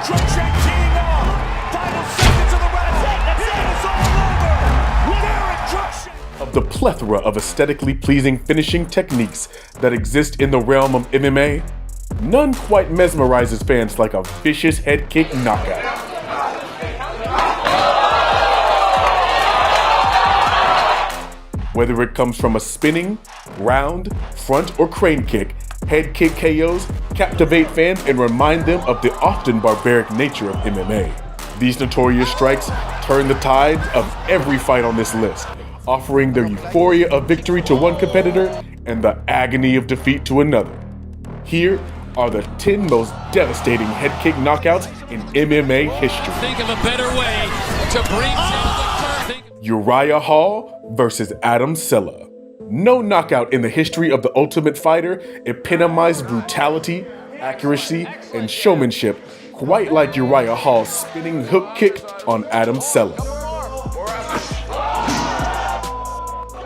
Drop check teeing off. Final seconds of the round. It's all over. Derek Cruikshank. Of the plethora of aesthetically pleasing finishing techniques that exist in the realm of MMA, none quite mesmerizes fans like a vicious head kick knockout. Whether it comes from a spinning, round, front, or crane kick, head kick KOs captivate fans and remind them of the often barbaric nature of MMA. These notorious strikes turn the tides of every fight on this list, offering the euphoria of victory to one competitor and the agony of defeat to another. Here are the 10 most devastating head kick knockouts in MMA history. Think of a better way to bring down the curve. Uriah Hall versus Adam Cella. No knockout in the history of The Ultimate Fighter epitomized brutality, accuracy, and showmanship quite like Uriah Hall's spinning hook kick on Adam Cella.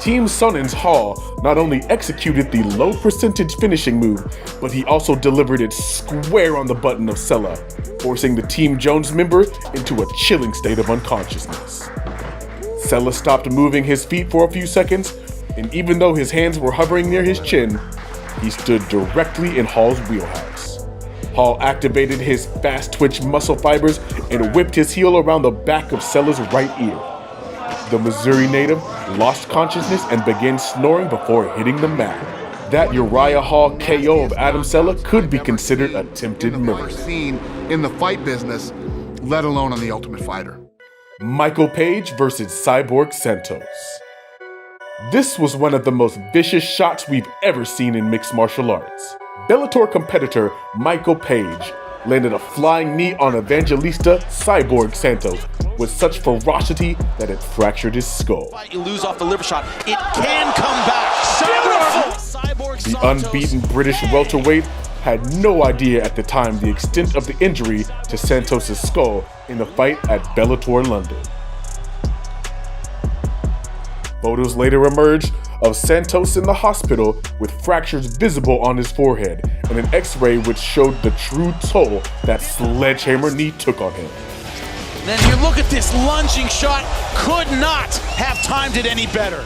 Team Sonnen's Hall not only executed the low percentage finishing move, but he also delivered it square on the button of Cella, forcing the Team Jones member into a chilling state of unconsciousness. Cella stopped moving his feet for a few seconds, and even though his hands were hovering near his chin, he stood directly in Hall's wheelhouse. Hall activated his fast twitch muscle fibers and whipped his heel around the back of Cella's right ear. The Missouri native lost consciousness and began snoring before hitting the mat. That Uriah Hall KO of Adam Cella could be considered attempted murder. Seen in the fight business, let alone on The Ultimate Fighter. Michael Page versus Cyborg Santos. This was one of the most vicious shots we've ever seen in mixed martial arts. Bellator competitor Michael Page landed a flying knee on Evangelista Cyborg Santos with such ferocity that it fractured his skull. You lose off the liver shot, it can come back. Cyborg The unbeaten British welterweight had no idea at the time the extent of the injury to Santos' skull in the fight at Bellator London. Photos later emerged of Santos in the hospital with fractures visible on his forehead and an x-ray which showed the true toll that sledgehammer knee took on him. Then you look at this lunging shot, could not have timed it any better.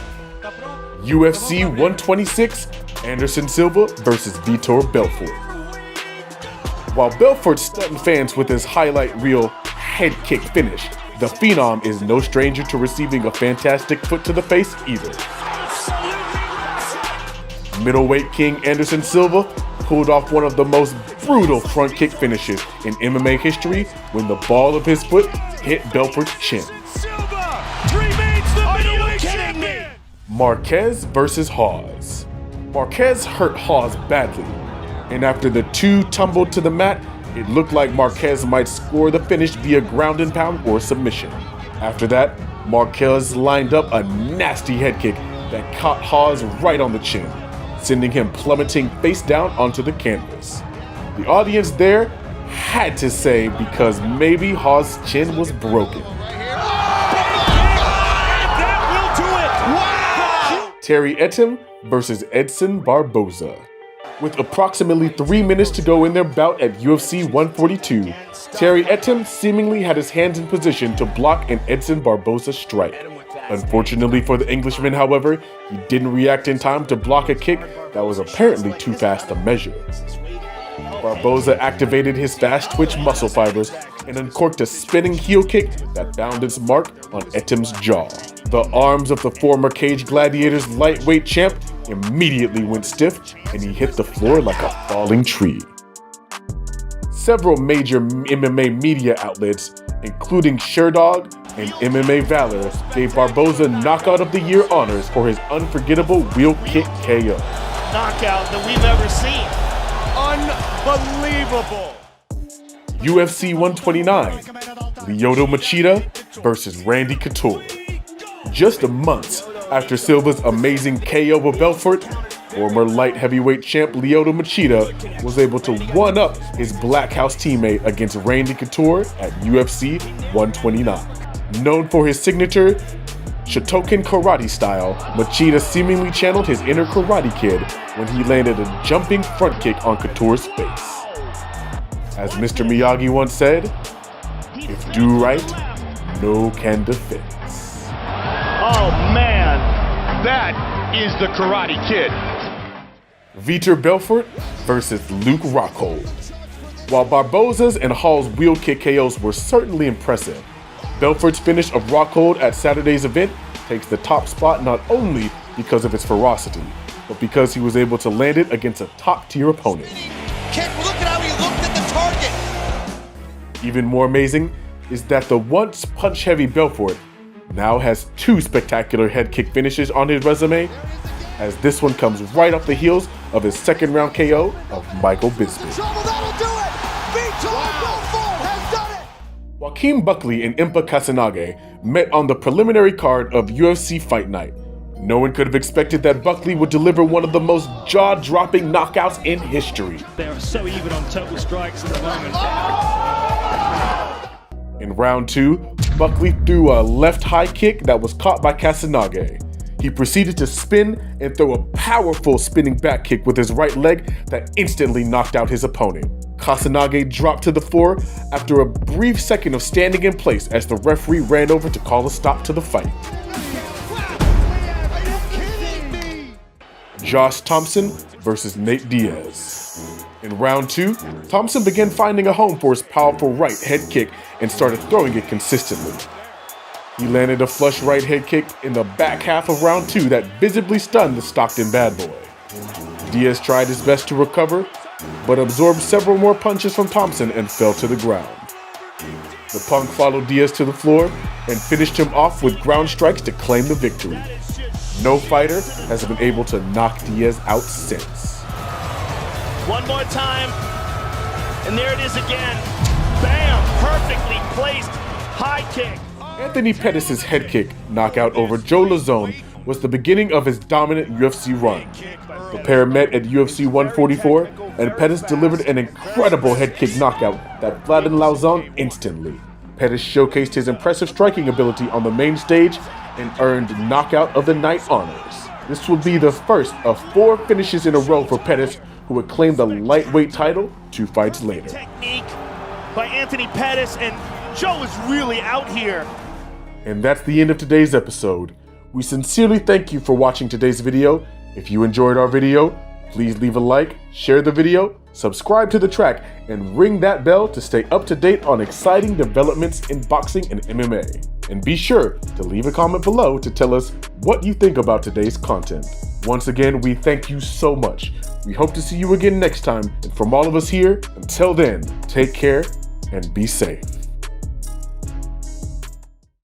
UFC 126, Anderson Silva versus Vitor Belfort. While Belfort stunned fans with his highlight reel head kick finish, the Phenom is no stranger to receiving a fantastic foot to the face either. Middleweight king Anderson Silva pulled off one of the most brutal front kick finishes in MMA history when the ball of his foot hit Belfort's chin. Silva remains the middleweight champion. Marquez versus Hawes. Marquez hurt Hawes badly, and after the two tumbled to the mat, it looked like Marquez might score the finish via ground and pound or submission. After that, Marquez lined up a nasty head kick that caught Hawes right on the chin, sending him plummeting face down onto the canvas. The audience there had to say because maybe Hawes' chin was broken. That will do it. Wow. Terry Etim versus Edson Barboza. With approximately 3 minutes to go in their bout at UFC 142, Terry Etim seemingly had his hands in position to block an Edson Barboza strike. Unfortunately for the Englishman, however, he didn't react in time to block a kick that was apparently too fast to measure. Barboza activated his fast twitch muscle fibers and uncorked a spinning heel kick that found its mark on Etim's jaw. The arms of the former Cage Gladiators lightweight champ immediately went stiff and he hit the floor like a falling tree. Several major MMA media outlets, including Sherdog and MMA Valor, gave Barboza Knockout of the Year honors for his unforgettable wheel kick KO. Knockout that we've ever seen. Unbelievable. UFC 129, Lyoto Machida versus Randy Couture. Just months after Silva's amazing KO of Belfort, former light heavyweight champ Lyoto Machida was able to one-up his Black House teammate against Randy Couture at UFC 129. Known for his signature Shotokan karate style, Machida seemingly channeled his inner Karate Kid when he landed a jumping front kick on Couture's face. As Mr. Miyagi once said, if do right, no can defense. Oh man, that is the Karate Kid. Vitor Belfort versus Luke Rockhold. While Barboza's and Hall's wheel kick KOs were certainly impressive, Belfort's finish of Rockhold at Saturday's event takes the top spot not only because of its ferocity, but because he was able to land it against a top-tier opponent. Look at how he looked at the target. Even more amazing is that the once punch-heavy Belfort now has 2 spectacular head kick finishes on his resume, as this one comes right off the heels of his second-round KO of Michael Bisping. Joaquin Buckley and Impa Kasanage met on the preliminary card of UFC Fight Night. No one could have expected that Buckley would deliver one of the most jaw-dropping knockouts in history. They are so even on total strikes at the moment. In round 2, Buckley threw a left high kick that was caught by Kasanage. He proceeded to spin and throw a powerful spinning back kick with his right leg that instantly knocked out his opponent. Kasanage dropped to the floor after a brief second of standing in place as the referee ran over to call a stop to the fight. Josh Thompson versus Nate Diaz. In round 2, Thompson began finding a home for his powerful right head kick and started throwing it consistently. He landed a flush right head kick in the back half of round 2 that visibly stunned the Stockton bad boy. Diaz tried his best to recover, but absorbed several more punches from Thompson and fell to the ground. The Punk followed Diaz to the floor and finished him off with ground strikes to claim the victory. No fighter has been able to knock Diaz out since. One more time, and there it is again. Bam! Perfectly placed high kick. Anthony Pettis' head kick knockout over Joe Lauzon was the beginning of his dominant UFC run. The pair met at UFC 144, and Pettis delivered an incredible head kick knockout that flattened Lauzon instantly. Pettis showcased his impressive striking ability on the main stage and earned Knockout of the Night honors. This would be the first of 4 finishes in a row for Pettis, who would claim the lightweight title 2 fights later. Technique by Anthony Pettis, and Joe is really out here. And that's the end of today's episode. We sincerely thank you for watching today's video. If you enjoyed our video, please leave a like, share the video, subscribe to the track, and ring that bell to stay up to date on exciting developments in boxing and MMA. And be sure to leave a comment below to tell us what you think about today's content. Once again, we thank you so much. We hope to see you again next time. And from all of us here, until then, take care and be safe.